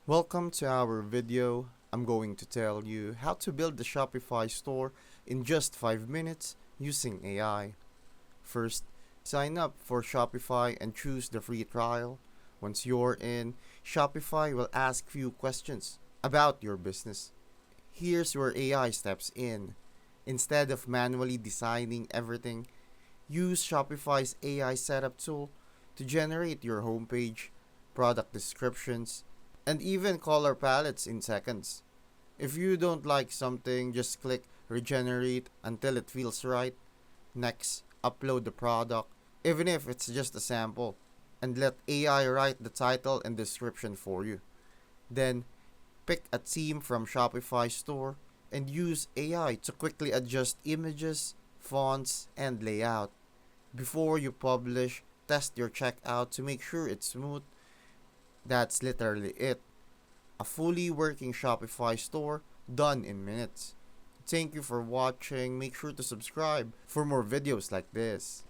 Welcome to our video. I'm going to tell you how to build the Shopify store in just 5 minutes using AI. First, sign up for Shopify and choose the free trial. Once you're in, Shopify will ask few questions about your business. Here's where AI steps in. Instead of manually designing everything, use Shopify's AI setup tool to generate your homepage, product descriptions, and even color palettes in seconds. If you don't like something, just click regenerate until it feels right. Next, upload the product, even if it's just a sample, and let AI write the title and description for you. Then, pick a theme from Shopify store and use AI to quickly adjust images, fonts, and layout. Before you publish, test your checkout to make sure it's smooth. That's literally it. A fully working Shopify store done in minutes. Thank you for watching. Make sure to subscribe for more videos like this.